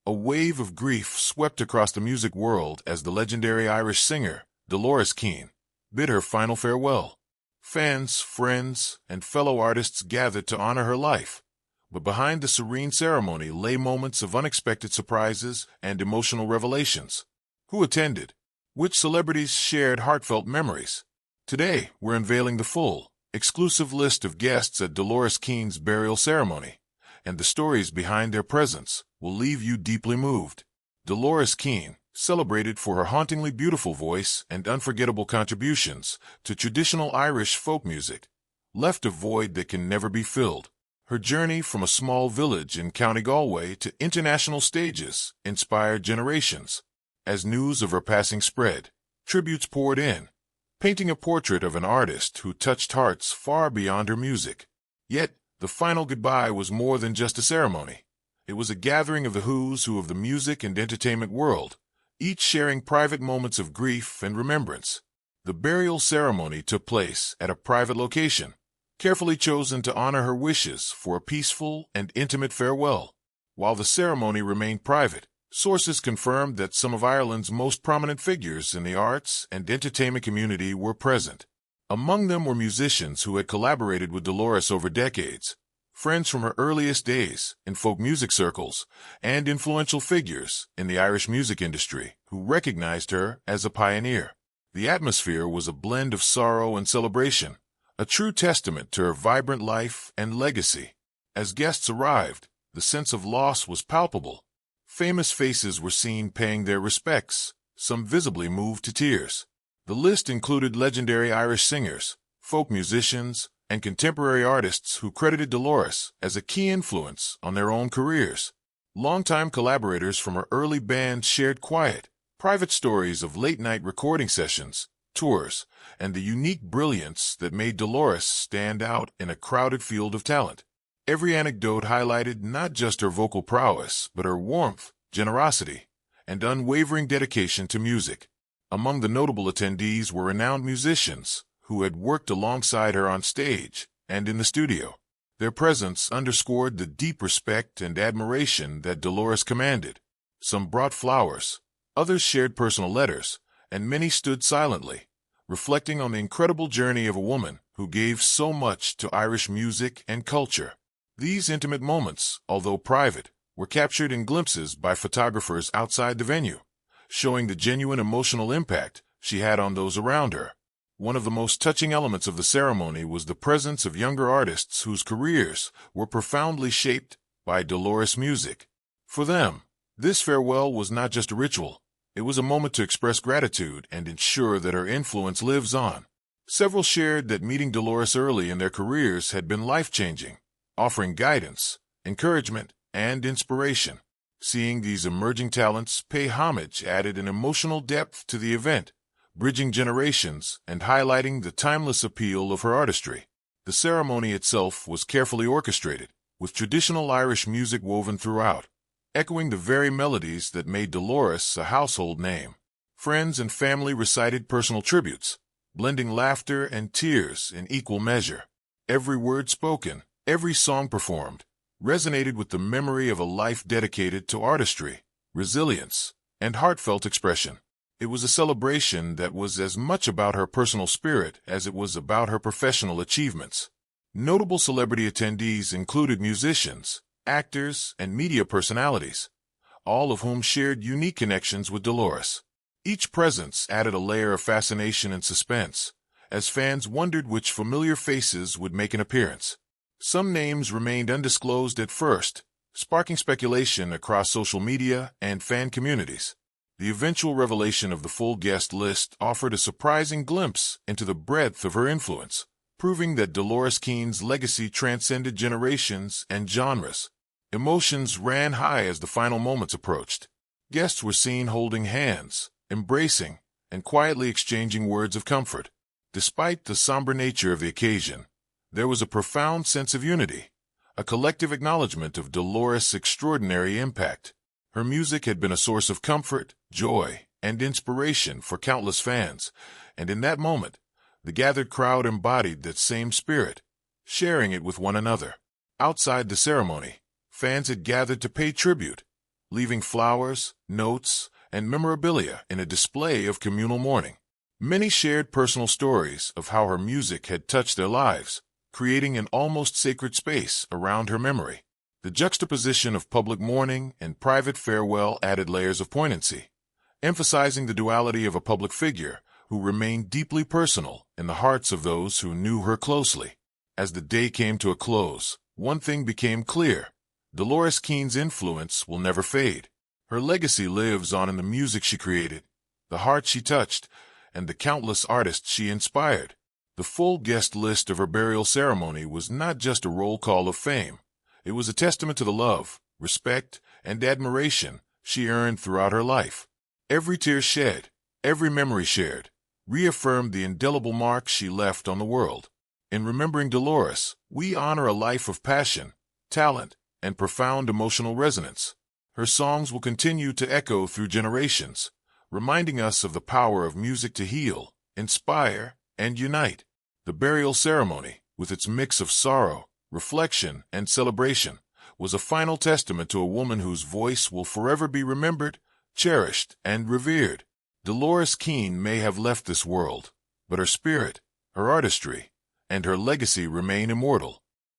A wave of grief swept across the music world as the legendary Irish singer, Dolores Keane, bid her final farewell. Fans, friends, and fellow artists gathered to honor her life, but behind the serene ceremony lay moments of unexpected surprises and emotional revelations. Who attended? Which celebrities shared heartfelt memories? Today, we're unveiling the full, exclusive list of guests at Dolores Keane's burial ceremony, and the stories behind their presence will leave you deeply moved. Dolores Keane, celebrated for her hauntingly beautiful voice and unforgettable contributions to traditional Irish folk music, left a void that can never be filled. Her journey from a small village in County Galway to international stages inspired generations. As news of her passing spread, tributes poured in, painting a portrait of an artist who touched hearts far beyond her music. Yet, the final goodbye was more than just a ceremony. It was a gathering of the who's who of the music and entertainment world, each sharing private moments of grief and remembrance. The burial ceremony took place at a private location, carefully chosen to honor her wishes for a peaceful and intimate farewell. While the ceremony remained private, sources confirmed that some of Ireland's most prominent figures in the arts and entertainment community were present. Among them were musicians who had collaborated with Dolores over decades, friends from her earliest days in folk music circles, and influential figures in the Irish music industry who recognized her as a pioneer. The atmosphere was a blend of sorrow and celebration, a true testament to her vibrant life and legacy. As guests arrived, the sense of loss was palpable. Famous faces were seen paying their respects, some visibly moved to tears. The list included legendary Irish singers, folk musicians, and contemporary artists who credited Dolores as a key influence on their own careers. Longtime collaborators from her early band shared quiet, private stories of late-night recording sessions, tours, and the unique brilliance that made Dolores stand out in a crowded field of talent. Every anecdote highlighted not just her vocal prowess, but her warmth, generosity, and unwavering dedication to music. Among the notable attendees were renowned musicians who had worked alongside her on stage and in the studio. Their presence underscored the deep respect and admiration that Dolores commanded. Some brought flowers, others shared personal letters, and many stood silently, reflecting on the incredible journey of a woman who gave so much to Irish music and culture. These intimate moments, although private, were captured in glimpses by photographers outside the venue, showing the genuine emotional impact she had on those around her. One of the most touching elements of the ceremony was the presence of younger artists whose careers were profoundly shaped by Dolores' music. For them, this farewell was not just a ritual, it was a moment to express gratitude and ensure that her influence lives on. Several shared that meeting Dolores early in their careers had been life-changing, offering guidance, encouragement, and inspiration. Seeing these emerging talents pay homage added an emotional depth to the event, bridging generations and highlighting the timeless appeal of her artistry. The ceremony itself was carefully orchestrated, with traditional Irish music woven throughout, echoing the very melodies that made Dolores a household name. Friends and family recited personal tributes, blending laughter and tears in equal measure. Every word spoken, every song performed, resonated with the memory of a life dedicated to artistry, resilience, and heartfelt expression. It was a celebration that was as much about her personal spirit as it was about her professional achievements. Notable celebrity attendees included musicians, actors, and media personalities, all of whom shared unique connections with Dolores. Each presence added a layer of fascination and suspense, as fans wondered which familiar faces would make an appearance. Some names remained undisclosed at first, sparking speculation across social media and fan communities. The eventual revelation of the full guest list offered a surprising glimpse into the breadth of her influence, proving that Dolores Keane's legacy transcended generations and genres. Emotions ran high as the final moments approached. Guests were seen holding hands, embracing, and quietly exchanging words of comfort. Despite the somber nature of the occasion, there was a profound sense of unity, a collective acknowledgement of Dolores' extraordinary impact. Her music had been a source of comfort, joy, and inspiration for countless fans, and in that moment, the gathered crowd embodied that same spirit, sharing it with one another. Outside the ceremony, fans had gathered to pay tribute, leaving flowers, notes, and memorabilia in a display of communal mourning. Many shared personal stories of how her music had touched their lives, creating an almost sacred space around her memory. The juxtaposition of public mourning and private farewell added layers of poignancy, emphasizing the duality of a public figure who remained deeply personal in the hearts of those who knew her closely. As the day came to a close, one thing became clear: Dolores Keane's influence will never fade. Her legacy lives on in the music she created, the hearts she touched, and the countless artists she inspired. The full guest list of her burial ceremony was not just a roll call of fame. It was a testament to the love, respect, and admiration she earned throughout her life. Every tear shed, every memory shared, reaffirmed the indelible mark she left on the world. In remembering Dolores, we honor a life of passion, talent, and profound emotional resonance. Her songs will continue to echo through generations, reminding us of the power of music to heal, inspire, and unite. The burial ceremony, with its mix of sorrow, reflection, and celebration, was a final testament to a woman whose voice will forever be remembered, cherished, and revered. Dolores Keane may have left this world, but her spirit, her artistry, and her legacy remain immortal.